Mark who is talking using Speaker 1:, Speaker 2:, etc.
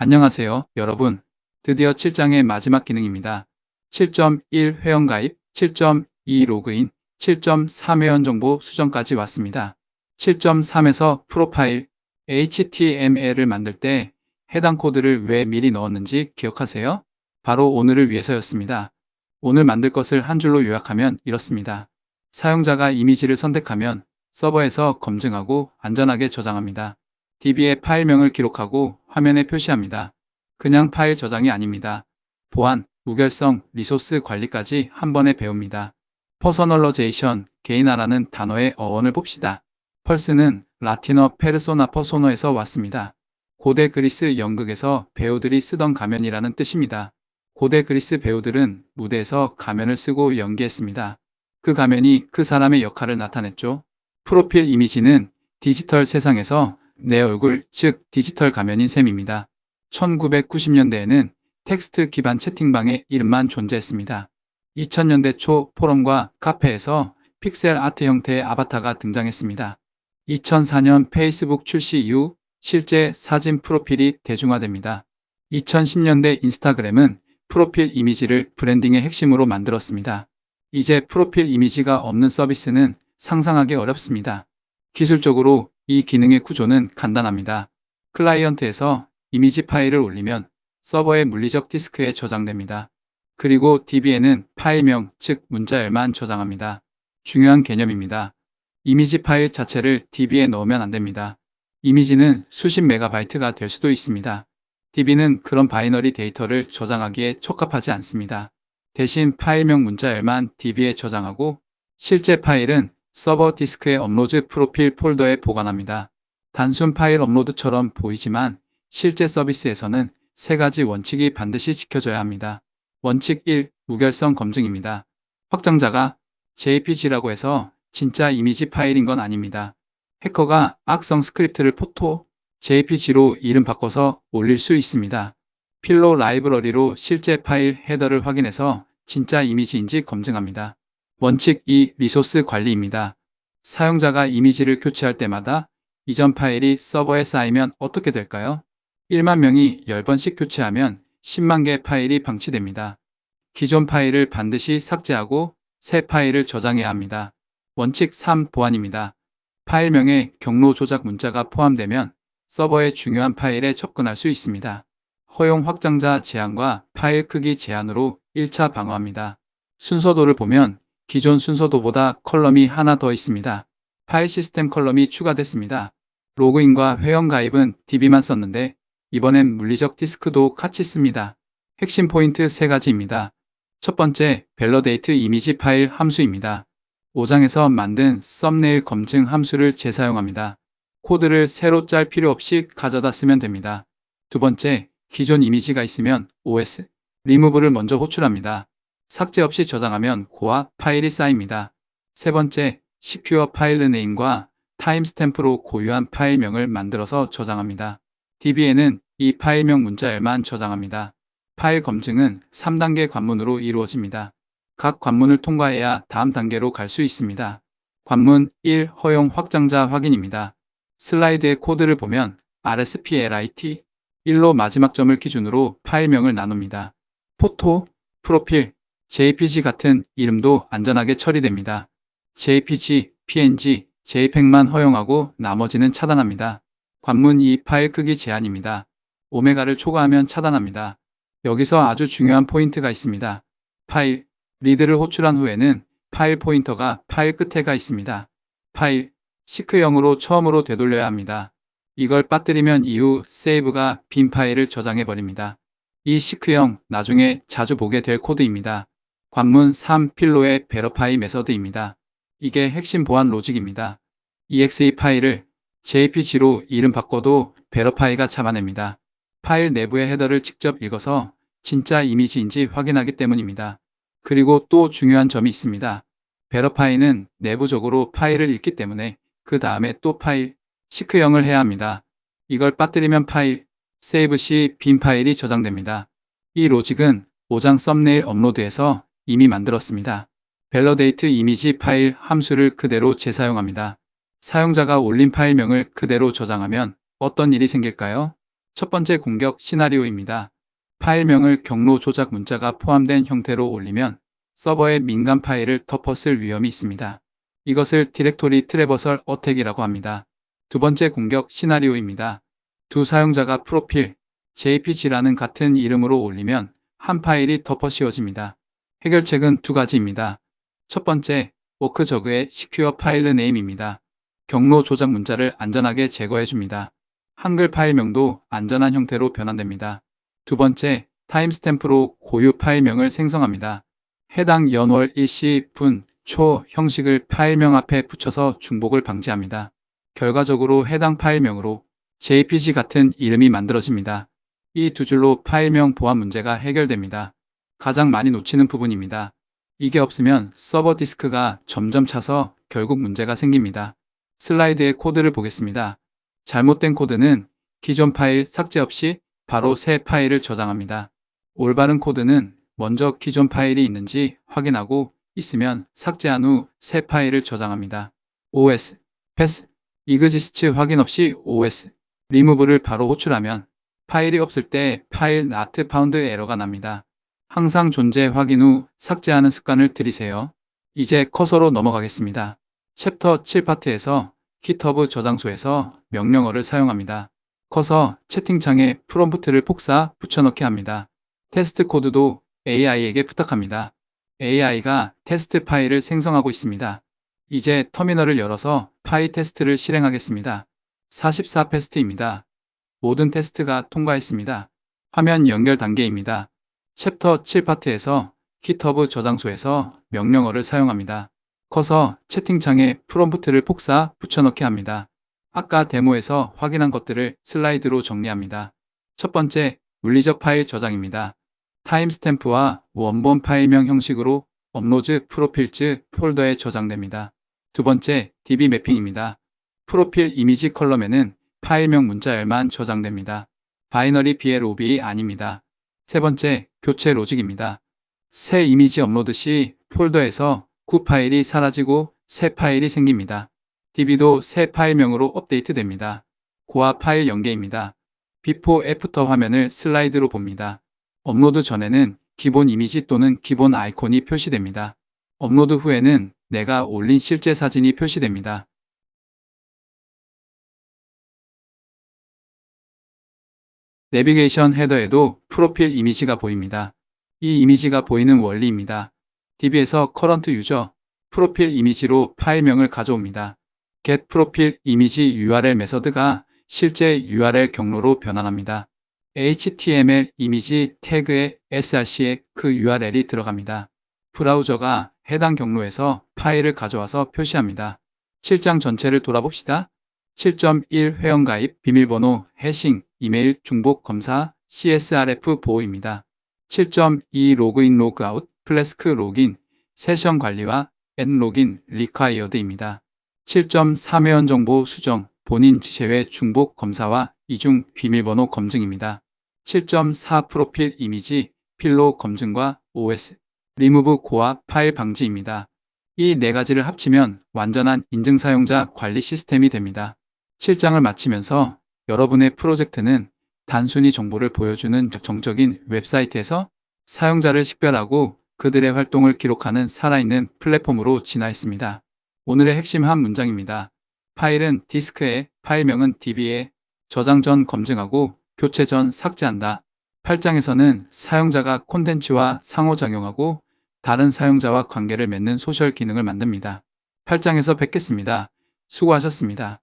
Speaker 1: 안녕하세요, 여러분. 드디어 7장의 마지막 기능입니다. 7.1 회원가입, 7.2 로그인, 7.3 회원 정보 수정까지 왔습니다. 7.3에서 프로파일 HTML을 만들 때 해당 코드를 왜 미리 넣었는지 기억하세요? 바로 오늘을 위해서였습니다. 오늘 만들 것을 한 줄로 요약하면 이렇습니다. 사용자가 이미지를 선택하면 서버에서 검증하고 안전하게 저장합니다. DB에 파일명을 기록하고 화면에 표시합니다. 그냥 파일 저장이 아닙니다. 보안, 무결성, 리소스 관리까지 한 번에 배웁니다. 퍼서널러제이션, 개인화라는 단어의 어원을 봅시다. 펄스는 라틴어 페르소나 퍼소너에서 왔습니다. 고대 그리스 연극에서 배우들이 쓰던 가면이라는 뜻입니다. 고대 그리스 배우들은 무대에서 가면을 쓰고 연기했습니다. 그 가면이 그 사람의 역할을 나타냈죠. 프로필 이미지는 디지털 세상에서 내 얼굴, 즉 디지털 가면인 셈입니다. 1990년대에는 텍스트 기반 채팅방의 이름만 존재했습니다. 2000년대 초 포럼과 카페에서 픽셀 아트 형태의 아바타가 등장했습니다. 2004년 페이스북 출시 이후 실제 사진 프로필이 대중화됩니다. 2010년대 인스타그램은 프로필 이미지를 브랜딩의 핵심으로 만들었습니다. 이제 프로필 이미지가 없는 서비스는 상상하기 어렵습니다. 기술적으로 이 기능의 구조는 간단합니다. 클라이언트에서 이미지 파일을 올리면 서버의 물리적 디스크에 저장됩니다. 그리고 DB에는 파일명, 즉 문자열만 저장합니다. 중요한 개념입니다. 이미지 파일 자체를 DB에 넣으면 안 됩니다. 이미지는 수십 메가바이트가 될 수도 있습니다. DB는 그런 바이너리 데이터를 저장하기에 적합하지 않습니다. 대신 파일명 문자열만 DB에 저장하고 실제 파일은 서버 디스크의 업로드 프로필 폴더에 보관합니다. 단순 파일 업로드처럼 보이지만 실제 서비스에서는 세 가지 원칙이 반드시 지켜져야 합니다. 원칙 1. 무결성 검증입니다. 확장자가 JPG라고 해서 진짜 이미지 파일인 건 아닙니다. 해커가 악성 스크립트를 포토, JPG로 이름 바꿔서 올릴 수 있습니다. 필로 라이브러리로 실제 파일 헤더를 확인해서 진짜 이미지인지 검증합니다. 원칙 2. 리소스 관리입니다. 사용자가 이미지를 교체할 때마다 이전 파일이 서버에 쌓이면 어떻게 될까요? 1만 명이 10번씩 교체하면 10만 개 파일이 방치됩니다. 기존 파일을 반드시 삭제하고 새 파일을 저장해야 합니다. 원칙 3. 보안입니다. 파일명에 경로 조작 문자가 포함되면 서버의 중요한 파일에 접근할 수 있습니다. 허용 확장자 제한과 파일 크기 제한으로 1차 방어합니다. 순서도를 보면 기존 순서도보다 컬럼이 하나 더 있습니다. 파일 시스템 컬럼이 추가됐습니다. 로그인과 회원 가입은 DB만 썼는데 이번엔 물리적 디스크도 같이 씁니다. 핵심 포인트 3가지입니다. 첫 번째, 밸러데이트 이미지 파일 함수입니다. 5장에서 만든 썸네일 검증 함수를 재사용합니다. 코드를 새로 짤 필요 없이 가져다 쓰면 됩니다. 두 번째, 기존 이미지가 있으면 OS, 리무브를 먼저 호출합니다. 삭제 없이 저장하면 고와 파일이 쌓입니다. 세 번째, 시큐어 파일 네임과 타임스탬프로 고유한 파일명을 만들어서 저장합니다. DB에는 이 파일명 문자열만 저장합니다. 파일 검증은 3단계 관문으로 이루어집니다. 각 관문을 통과해야 다음 단계로 갈 수 있습니다. 관문 1. 허용 확장자 확인입니다. 슬라이드의 코드를 보면 RSPLIT 1로 마지막 점을 기준으로 파일명을 나눕니다. 포토, 프로필, JPG 같은 이름도 안전하게 처리됩니다. JPG, PNG, JPEG만 허용하고 나머지는 차단합니다. 관문 2. 파일 크기 제한입니다. 오메가를 초과하면 차단합니다. 여기서 아주 중요한 포인트가 있습니다. 파일, 리드를 호출한 후에는 파일 포인터가 파일 끝에 가 있습니다. 파일, 시크0으로 처음으로 되돌려야 합니다. 이걸 빠뜨리면 이후 세이브가 빈 파일을 저장해버립니다. 이 시크0 나중에 자주 보게 될 코드입니다. 관문 3. 필로의 베러파이 메서드입니다. 이게 핵심 보안 로직입니다. exe 파일을 JPG로 이름 바꿔도 베러파이가 잡아냅니다. 파일 내부의 헤더를 직접 읽어서 진짜 이미지인지 확인하기 때문입니다. 그리고 또 중요한 점이 있습니다. 베러파이는 내부적으로 파일을 읽기 때문에 그 다음에 또 파일, 시크0을 해야 합니다. 이걸 빠뜨리면 파일, 세이브 시 빈 파일이 저장됩니다. 이 로직은 5장 썸네일 업로드에서 이미 만들었습니다. 밸러데이트 이미지 파일 함수를 그대로 재사용합니다. 사용자가 올린 파일명을 그대로 저장하면 어떤 일이 생길까요? 첫 번째 공격 시나리오입니다. 파일명을 경로 조작 문자가 포함된 형태로 올리면 서버의 민감 파일을 덮었을 위험이 있습니다. 이것을 디렉토리 트래버설 어택이라고 합니다. 두 번째 공격 시나리오입니다. 두 사용자가 프로필, jpg라는 같은 이름으로 올리면 한 파일이 덮어 씌워집니다. 해결책은 두 가지입니다. 첫 번째, 워크저그의 시큐어 파일 네임입니다. 경로 조작 문자를 안전하게 제거해줍니다. 한글 파일명도 안전한 형태로 변환됩니다. 두 번째, 타임스탬프로 고유 파일명을 생성합니다. 해당 연월 일시, 분, 초 형식을 파일명 앞에 붙여서 중복을 방지합니다. 결과적으로 해당 파일명으로 jpg 같은 이름이 만들어집니다. 이 두 줄로 파일명 보안 문제가 해결됩니다. 가장 많이 놓치는 부분입니다. 이게 없으면 서버 디스크가 점점 차서 결국 문제가 생깁니다. 슬라이드의 코드를 보겠습니다. 잘못된 코드는 기존 파일 삭제 없이 바로 새 파일을 저장합니다. 올바른 코드는 먼저 기존 파일이 있는지 확인하고 있으면 삭제한 후 새 파일을 저장합니다. OS, 패스, 이그지스트 확인 없이 OS, 리무브를 바로 호출하면 파일이 없을 때 파일 not found 에러가 납니다. 항상 존재 확인 후 삭제하는 습관을 들이세요. 이제 커서로 넘어가겠습니다. 챕터 7파트에서 GitHub 저장소에서 명령어를 사용합니다. 커서 채팅창에 프롬프트를 복사 붙여넣기 합니다. 테스트 코드도 AI에게 부탁합니다. AI가 테스트 파일을 생성하고 있습니다. 이제 터미널을 열어서 파이 테스트를 실행하겠습니다. 44 패스트입니다. 모든 테스트가 통과했습니다. 화면 연결 단계입니다. 챕터 7파트에서 GitHub 저장소에서 명령어를 사용합니다. 커서 채팅창에 프롬프트를 복사 붙여넣기 합니다. 아까 데모에서 확인한 것들을 슬라이드로 정리합니다. 첫 번째, 물리적 파일 저장입니다. 타임스탬프와 원본 파일명 형식으로 업로드 프로필즈 폴더에 저장됩니다. 두 번째, DB 매핑입니다. 프로필 이미지 컬럼에는 파일명 문자열만 저장됩니다. 바이너리 BLOB 아닙니다. 세 번째, 교체 로직입니다. 새 이미지 업로드 시 폴더에서 구 파일이 사라지고 새 파일이 생깁니다. DB도 새 파일명으로 업데이트됩니다. 고와 파일 연계입니다. 비포 애프터 화면을 슬라이드로 봅니다. 업로드 전에는 기본 이미지 또는 기본 아이콘이 표시됩니다. 업로드 후에는 내가 올린 실제 사진이 표시됩니다. 내비게이션 헤더에도 프로필 이미지가 보입니다. 이 이미지가 보이는 원리입니다. DB에서 current user 프로필 이미지로 파일명을 가져옵니다. get 프로필 이미지 URL 메서드가 실제 URL 경로로 변환합니다. HTML 이미지 태그에 src에 그 URL이 들어갑니다. 브라우저가 해당 경로에서 파일을 가져와서 표시합니다. 7장 전체를 돌아봅시다. 7.1 회원가입, 비밀번호, 해싱, 이메일, 중복 검사, CSRF 보호입니다. 7.2 로그인, 로그아웃, 플래스크 로긴, 세션 관리와 n로긴, 리콰이어드입니다. 7.3 회원 정보 수정, 본인 제외 중복 검사와 이중 비밀번호 검증입니다. 7.4 프로필 이미지, 필로 검증과 OS, 리무브 고와 파일 방지입니다. 이 네 가지를 합치면 완전한 인증 사용자 관리 시스템이 됩니다. 7장을 마치면서 여러분의 프로젝트는 단순히 정보를 보여주는 정적인 웹사이트에서 사용자를 식별하고 그들의 활동을 기록하는 살아있는 플랫폼으로 진화했습니다. 오늘의 핵심 한 문장입니다. 파일은 디스크에, 파일명은 DB에, 저장 전 검증하고 교체 전 삭제한다. 8장에서는 사용자가 콘텐츠와 상호작용하고 다른 사용자와 관계를 맺는 소셜 기능을 만듭니다. 8장에서 뵙겠습니다. 수고하셨습니다.